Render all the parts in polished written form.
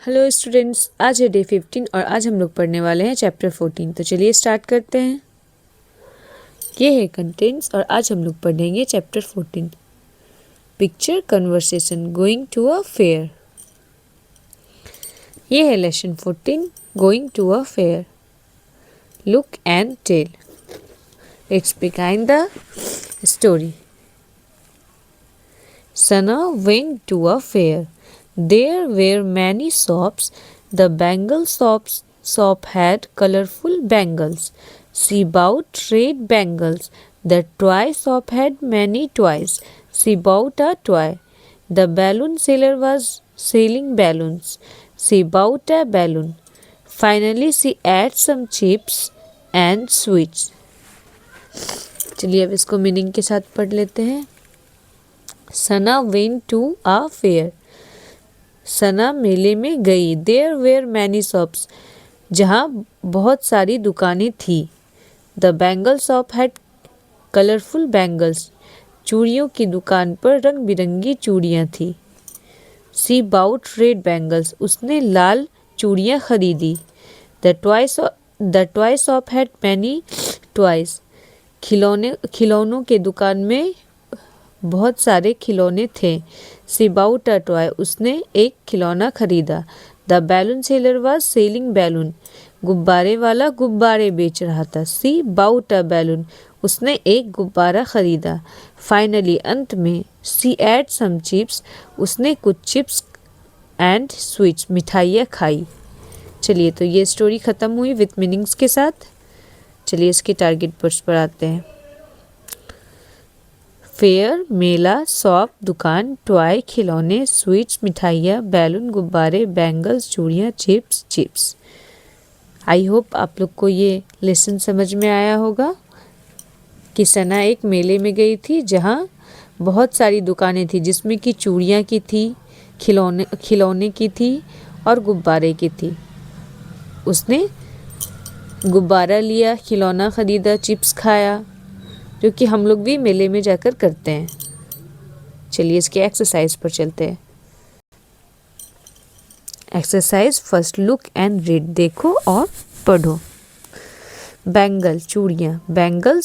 Hello students, आज है day 15 और आज हम लोग पढ़ने वाले हैं चैप्टर 14। तो चलिए स्टार्ट करते हैं। ये है कंटेंट्स और आज हम लोग पढ़ेंगे chapter 14। Picture conversation going to a fair. ये है lesson 14 going to a fair. Look and tell. Let's begin the story. Sana went to a fair. There were many shops. The bangle shop had colorful bangles. She bought red bangles. The toy shop had many toys. She bought a toy. The balloon seller was selling balloons. She bought a balloon. Finally, she ate some chips and sweets. चलिए अब इसको meaning के साथ पढ़ लेते हैं। सना went to uh fair. सना मेले में गई। देयर वेयर मैनी शॉप्स, जहाँ बहुत सारी दुकानें थी। The bangle shop had colourful bangles, चूड़ियों की दुकान पर रंग बिरंगी चूड़ियाँ थी। सी बाउट रेड बैंगल्स, उसने लाल चूड़ियाँ खरीदी। The toy shop had many toys, खिलौनों के दुकान में बहुत सारे खिलौने थे। सी बाउट अ टॉय, उसने एक खिलौना खरीदा। The balloon seller was selling balloon, गुब्बारे वाला गुब्बारे बेच रहा था। सी बाउट अ बैलून, उसने एक गुब्बारा खरीदा। फाइनली, अंत में, सी एड सम चिप्स, उसने कुछ चिप्स एंड स्वीट्स, मिठाइयाँ खाई। चलिए तो ये स्टोरी ख़त्म हुई विथ मीनिंग्स के साथ। चलिए इसके टारगेट पर आते हैं। फेयर मेला, शॉप दुकान, टॉय खिलौने, स्वीट्स मिठाइयाँ, बैलून गुब्बारे, बैंगल्स चूड़ियाँ, चिप्स। आई होप आप लोग को ये लेसन समझ में आया होगा कि सना एक मेले में गई थी जहाँ बहुत सारी दुकानें थी, जिसमें कि चूड़ियाँ की थी, खिलौने की थी और गुब्बारे की थी। उसने गुब्बारा लिया, खिलौना ख़रीदा, चिप्स खाया, जो कि हम लोग भी मेले में जाकर करते हैं। चलिए इसके एक्सरसाइज पर चलते हैं। Exercise first, look and read, देखो और पढ़ो। बैंगल चूड़ियाँ, बैंगल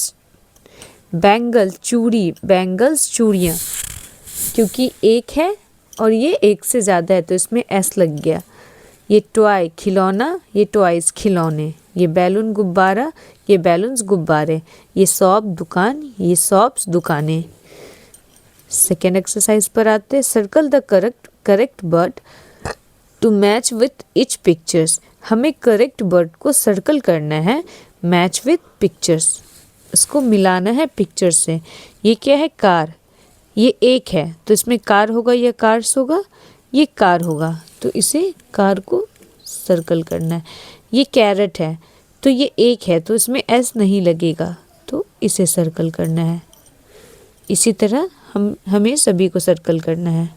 चूड़ी, बैंगल्स चूड़ियाँ, क्योंकि एक है और ये एक से ज़्यादा है तो इसमें एस लग गया। ये टॉय खिलौना, ये टॉयज खिलौने, ये बैलून गुब्बारा, ये बैलून्स गुब्बारे, ये शॉप दुकान, ये शॉप्स दुकानें। सेकेंड एक्सरसाइज पर आते। Circle the correct word to match with each pictures. हमें करेक्ट वर्ड को सर्कल करना है, मैच विथ पिक्चर्स, इसको मिलाना है पिक्चर से। ये क्या है? कार। ये एक है तो इसमें कार होगा या कार्स होगा? ये कार होगा तो इसे कार को सर्कल करना है। ये कैरेट है तो ये एक है तो इसमें एस नहीं लगेगा तो इसे सर्कल करना है। इसी तरह हमें सभी को सर्कल करना है।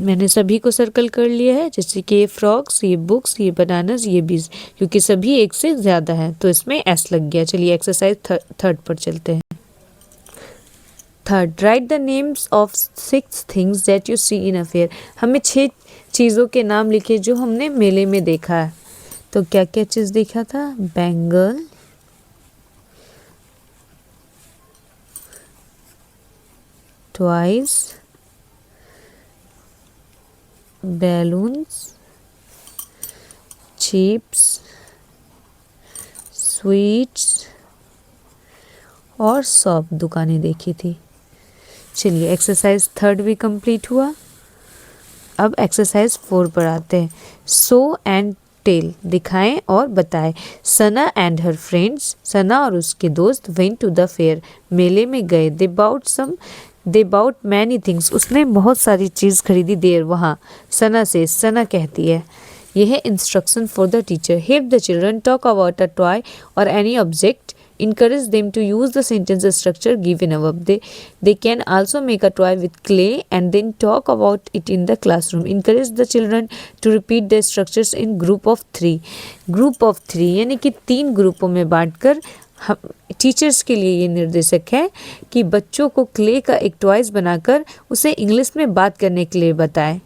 मैंने सभी को सर्कल कर लिया है, जैसे कि ये फ्रॉक्स, ये बुक्स, ये बनानास, ये बीज, क्योंकि सभी एक से ज़्यादा है तो इसमें एस लग गया। चलिए एक्सरसाइज थर्ड पर चलते हैं। Third, write the names of 6 things that you see in a fair. हमें 6 चीज़ों के नाम लिखे जो हमने मेले में देखा है। तो क्या क्या चीज़ देखा था? Bangle, toys, balloons, chips, sweets और शॉप दुकानें देखी थी। चलिए एक्सरसाइज थर्ड भी कंप्लीट हुआ। अब एक्सरसाइज 4 पर आते हैं। शो एंड टेल, दिखाएं और बताएं। सना एंड हर फ्रेंड्स, सना और उसके दोस्त, वेंट टू द फेयर, मेले में गए। दे बाउट मैनी थिंग्स, उसने बहुत सारी चीज़ खरीदी। देर, वहाँ। सना से, सना कहती है। यह है instruction for the teacher. Help the children talk about a toy और any object. Encourage them to use the sentence structure given above. They can also make a toy with clay and then talk about it in the classroom. Encourage the children to repeat the structures in group of 3. Group of 3 यानी कि 3 ग्रुपों में बांटकर हम teachers के लिए ये निर्देशक है कि बच्चों को क्ले का एक टॉयज बनाकर उसे इंग्लिश में बात करने के लिए बताएं।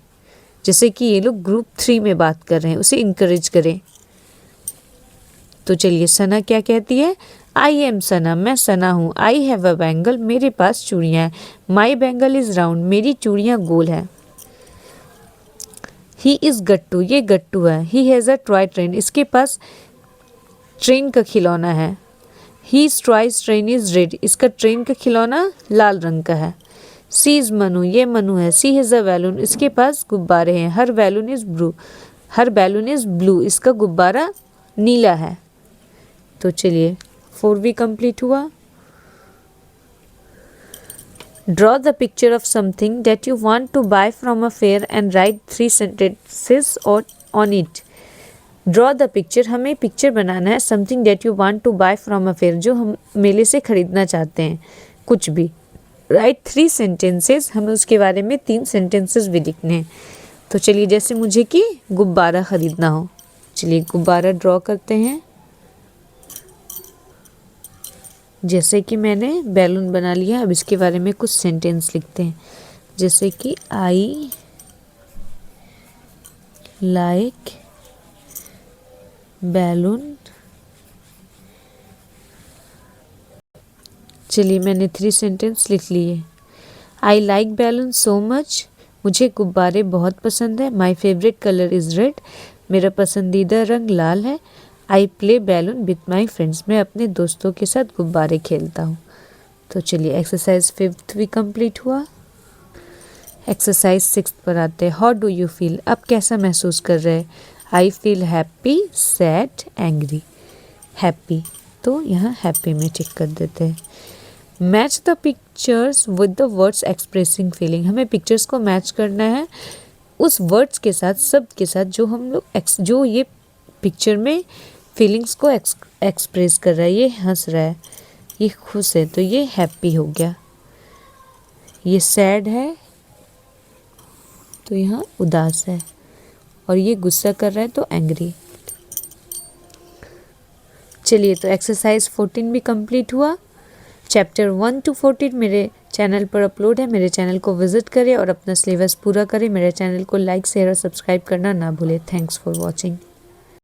जैसे कि ये लोग ग्रुप 3 में बात कर रहे हैं, उसे इंकरेज करें। तो चलिए सना क्या कहती है, आई एम सना, मैं सना हूँ। आई हैव अ बैंगल, मेरे पास चूड़ियाँ हैं। माई बैंगल इज राउंड, मेरी चूड़ियाँ गोल है। ही इज़ गट्टू, ये गट्टू है। He has a toy train, इसके पास ट्रेन का खिलौना है। ही टॉयज ट्रेन इज रेड, इसका ट्रेन का खिलौना लाल रंग का है। सी इज मनु, ये मनु है। सी हैज़ अ बैलून, इसके पास गुब्बारे हैं। Her balloon is blue, her balloon is blue, इसका गुब्बारा नीला है। तो चलिए 4 भी कंप्लीट हुआ। Draw the picture of something that you want to buy from a fair and write 3 sentences on it. Draw the picture, हमें पिक्चर बनाना है। Something that you want to buy from a fair, जो हम मेले से खरीदना चाहते हैं, कुछ भी। राइट 3 सेंटेंसेस, हमें उसके बारे में 3 सेंटेंसेस भी लिखने हैं। तो चलिए जैसे मुझे कि गुब्बारा खरीदना हो, चलिए गुब्बारा ड्रॉ करते हैं। जैसे कि मैंने बैलून बना लिया, अब इसके बारे में कुछ सेंटेंस लिखते हैं। जैसे कि आई लाइक बैलून। चलिए मैंने 3 सेंटेंस लिख लिए। I like balloon so much, मुझे गुब्बारे बहुत पसंद है। My favourite colour is red, मेरा पसंदीदा रंग लाल है। I play balloon with my friends, मैं अपने दोस्तों के साथ गुब्बारे खेलता हूँ। तो चलिए एक्सरसाइज 5 भी कंप्लीट हुआ। एक्सरसाइज 6 पर आते हैं। हाउ डू यू फील, अब कैसा महसूस कर रहे हैं। I feel happy, sad, angry. Happy, तो यहाँ हैप्पी में टिक कर देते हैं। Match the pictures with the words expressing feeling, हमें पिक्चर्स को मैच करना है उस वर्ड्स के साथ, शब्द के साथ, जो हम लोग जो ये पिक्चर में फीलिंग्स को एक्सप्रेस कर रहा है। ये हंस रहा है, ये खुश है, तो ये हैप्पी हो गया। ये सैड है, तो यहाँ उदास है। और ये गुस्सा कर रहा है, तो एंग्री। चलिए तो एक्सरसाइज 14 भी कंप्लीट हुआ। चैप्टर 1 to 14 मेरे चैनल पर अपलोड है, मेरे चैनल को विजिट करें और अपना सिलेबस पूरा करें। मेरे चैनल को लाइक, शेयर और सब्सक्राइब करना ना भूलें। Thanks for watching.